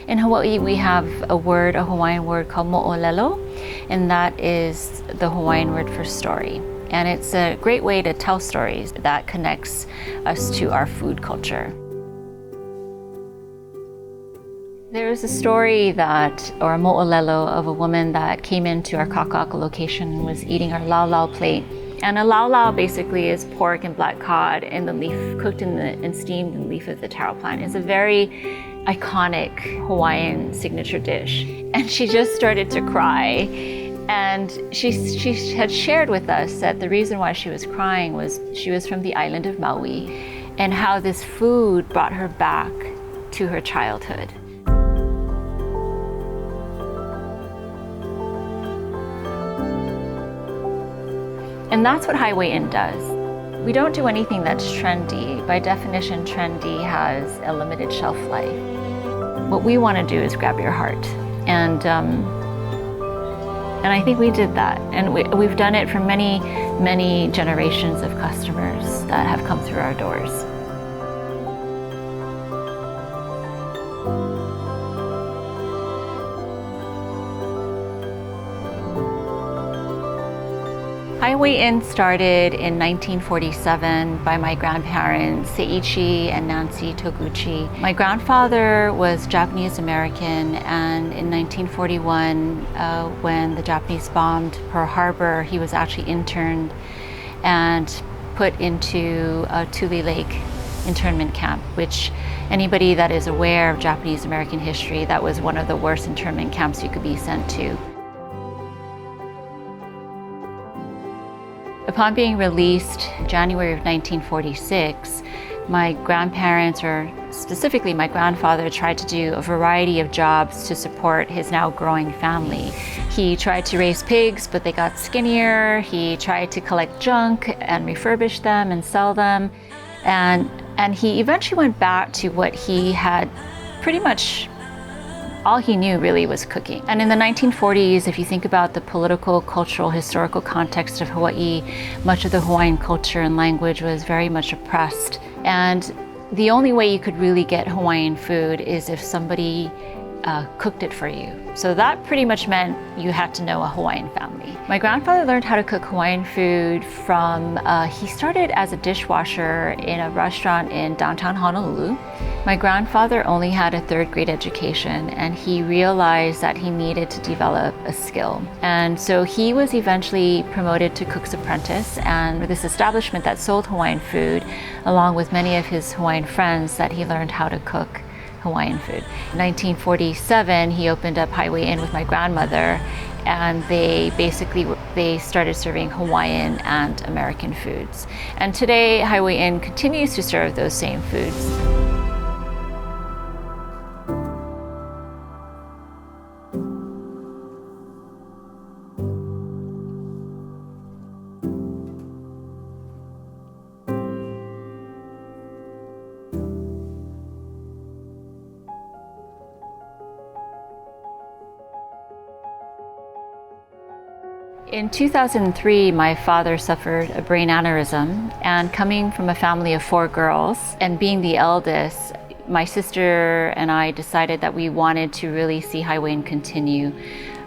In Hawaii, we have a Hawaiian word called mo'olelo, and that is the Hawaiian word for story. And it's a great way to tell stories that connects us to our food culture. There's a story or a mo'olelo of a woman that came into our Kaka'ako location and was eating our lau plate. And a lau basically is pork and black cod in the leaf, cooked and steamed in the leaf of the taro plant. It's a very iconic Hawaiian signature dish. And she just started to cry. And she had shared with us that the reason why she was crying was she was from the island of Maui, and how this food brought her back to her childhood. And that's what Highway Inn does. We don't do anything that's trendy. By definition, trendy has a limited shelf life. What we want to do is grab your heart. And I think we did that. And we've done it for many, many generations of customers that have come through our doors. Highway Inn started in 1947 by my grandparents, Seiichi and Nancy Toguchi. My grandfather was Japanese American, and in 1941, when the Japanese bombed Pearl Harbor, he was actually interned and put into a Tule Lake internment camp, which anybody that is aware of Japanese American history, that was one of the worst internment camps you could be sent to. Upon being released January of 1946, my grandparents, or specifically my grandfather, tried to do a variety of jobs to support his now growing family. He tried to raise pigs, but they got skinnier. He tried to collect junk and refurbish them and sell them. And he eventually went back to what he had pretty much all he knew really was cooking. And in the 1940s, if you think about the political, cultural, historical context of Hawaii, much of the Hawaiian culture and language was very much oppressed. And the only way you could really get Hawaiian food is if somebody cooked it for you. So that pretty much meant you had to know a Hawaiian family. My grandfather learned how to cook Hawaiian food from, he started as a dishwasher in a restaurant in downtown Honolulu. My grandfather only had a third grade education, and he realized that he needed to develop a skill. And so he was eventually promoted to cook's apprentice, and this establishment that sold Hawaiian food, along with many of his Hawaiian friends, that he learned how to cook Hawaiian food. In 1947, he opened up Highway Inn with my grandmother, and they started serving Hawaiian and American foods. And today, Highway Inn continues to serve those same foods. In 2003, my father suffered a brain aneurysm, and coming from a family of 4 girls and being the eldest, my sister and I decided that we wanted to really see Highway Inn continue.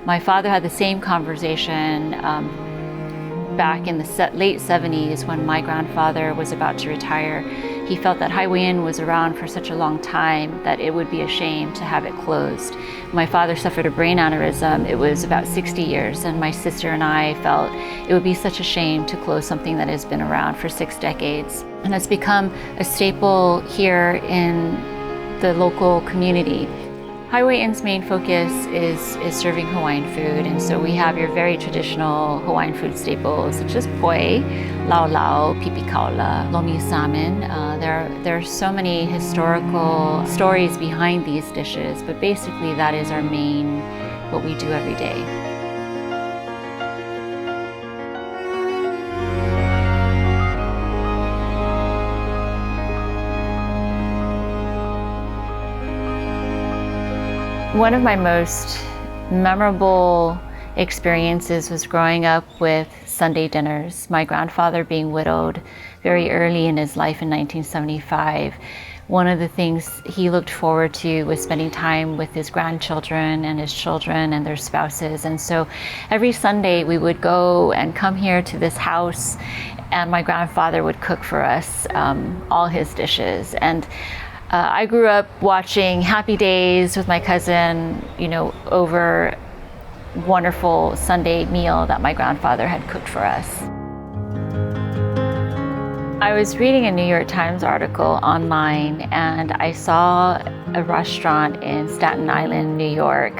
My father had the same conversation back in the late 70s when my grandfather was about to retire. He felt that Highway Inn was around for such a long time that it would be a shame to have it closed. My father suffered a brain aneurysm. It was about 60 years, and my sister and I felt it would be such a shame to close something that has been around for 6 decades. And it's become a staple here in the local community. Highway Inn's main focus is serving Hawaiian food, and so we have your very traditional Hawaiian food staples such as poi, lau, pipi kaula, lomi salmon. There are so many historical stories behind these dishes, but basically that is our main, what we do every day. One of my most memorable experiences was growing up with Sunday dinners. My grandfather being widowed very early in his life in 1975, one of the things he looked forward to was spending time with his grandchildren and his children and their spouses. And so every Sunday we would go and come here to this house, and my grandfather would cook for us all his dishes. And I grew up watching Happy Days with my cousin, over wonderful Sunday meal that my grandfather had cooked for us. I was reading a New York Times article online, and I saw a restaurant in Staten Island, New York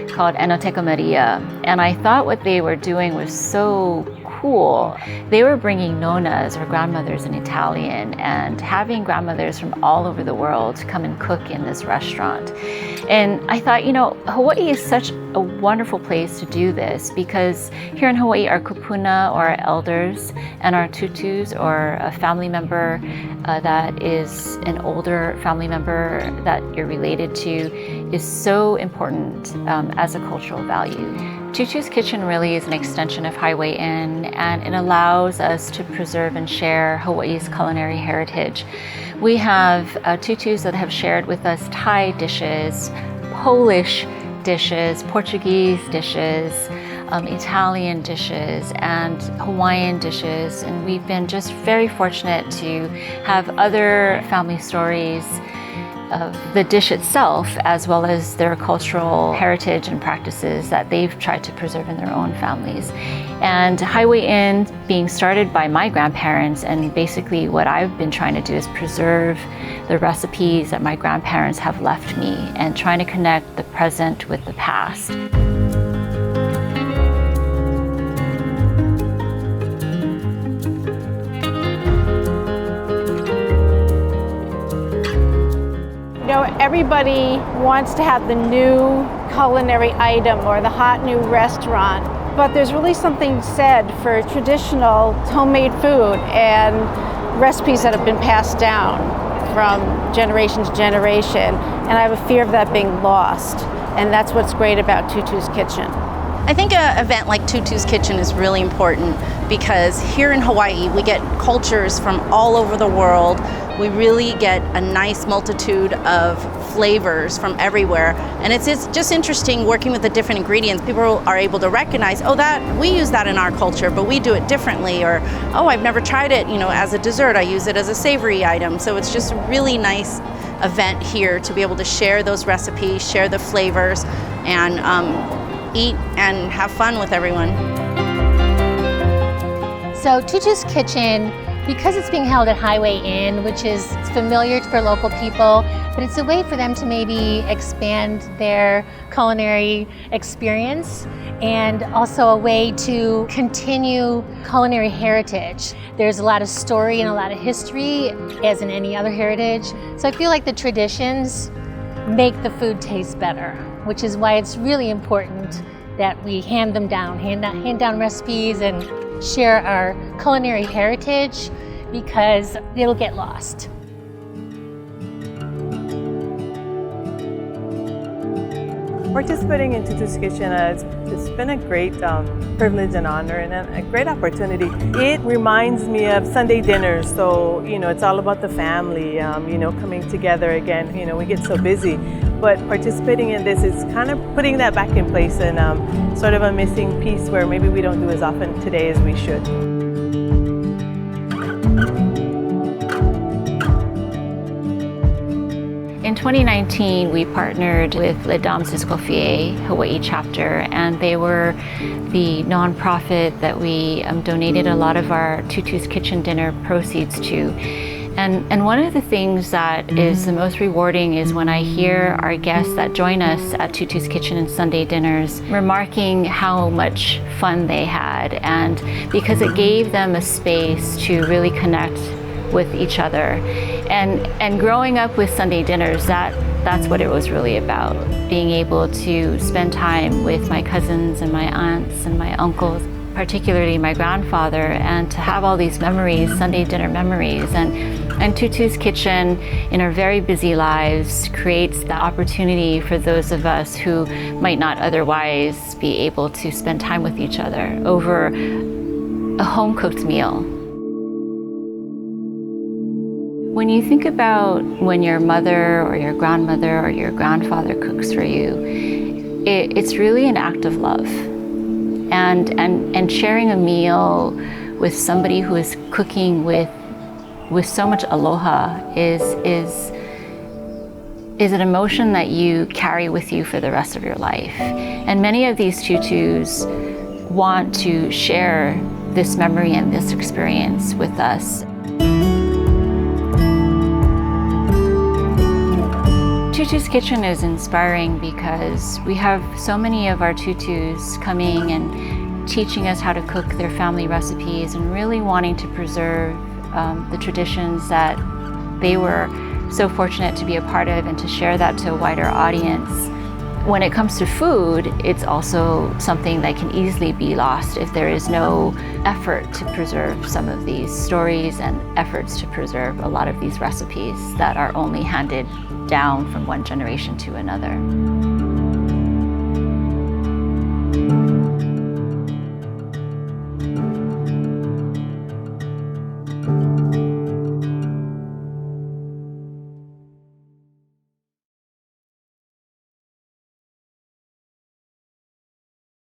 called Enoteca Maria, and I thought what they were doing was so cool. They were bringing nonas, or grandmothers in Italian, and having grandmothers from all over the world come and cook in this restaurant. And I thought, Hawaii is such a wonderful place to do this, because here in Hawaii, our kupuna, or our elders, and our tutus, or a family member that is an older family member that you're related to, is so important as a cultural value. Tutu's Kitchen really is an extension of Highway Inn, and it allows us to preserve and share Hawaii's culinary heritage. We have tutus that have shared with us Thai dishes, Polish dishes, Portuguese dishes, Italian dishes, and Hawaiian dishes. And we've been just very fortunate to have other family stories of the dish itself, as well as their cultural heritage and practices that they've tried to preserve in their own families. And Highway Inn being started by my grandparents, and basically what I've been trying to do is preserve the recipes that my grandparents have left me, and trying to connect the present with the past. Everybody wants to have the new culinary item or the hot new restaurant, but there's really something said for traditional homemade food and recipes that have been passed down from generation to generation, and I have a fear of that being lost, and that's what's great about Tūtū's Kitchen. I think an event like Tūtū's Kitchen is really important, because here in Hawaii we get cultures from all over the world. We really get a nice multitude of flavors from everywhere, and it's just interesting working with the different ingredients. People are able to recognize, that we use that in our culture, but we do it differently, or I've never tried it, as a dessert. I use it as a savory item. So it's just a really nice event here to be able to share those recipes, share the flavors, and eat and have fun with everyone. So Tūtū's Kitchen, because it's being held at Highway Inn, which is familiar for local people, but it's a way for them to maybe expand their culinary experience, and also a way to continue culinary heritage. There's a lot of story and a lot of history, as in any other heritage. So I feel like the traditions make the food taste better, which is why it's really important that we hand down recipes and share our culinary heritage, because it'll get lost. Participating in Tūtū's Kitchen, it's been a great privilege and honor, and a great opportunity. It reminds me of Sunday dinners, so it's all about the family, coming together again. We get so busy, but participating in this is kind of putting that back in place, and sort of a missing piece where maybe we don't do as often today as we should. In 2019, we partnered with Les Dames Escoffier Hawaii chapter, and they were the nonprofit that we donated a lot of our Tūtū's Kitchen dinner proceeds to. And one of the things that is the most rewarding is when I hear our guests that join us at Tūtū's Kitchen and Sunday dinners remarking how much fun they had, and because it gave them a space to really connect with each other. And growing up with Sunday dinners, that's what it was really about, being able to spend time with my cousins and my aunts and my uncles, particularly my grandfather, and to have all these memories, Sunday dinner memories. And Tūtū's Kitchen, in our very busy lives, creates the opportunity for those of us who might not otherwise be able to spend time with each other over a home-cooked meal. When you think about when your mother or your grandmother or your grandfather cooks for you, it's really an act of love. And sharing a meal with somebody who is cooking with so much aloha is an emotion that you carry with you for the rest of your life. And many of these tutus want to share this memory and this experience with us. Tutu's Kitchen is inspiring because we have so many of our tutus coming and teaching us how to cook their family recipes and really wanting to preserve the traditions that they were so fortunate to be a part of and to share that to a wider audience. When it comes to food, it's also something that can easily be lost if there is no effort to preserve some of these stories and efforts to preserve a lot of these recipes that are only handed down from one generation to another.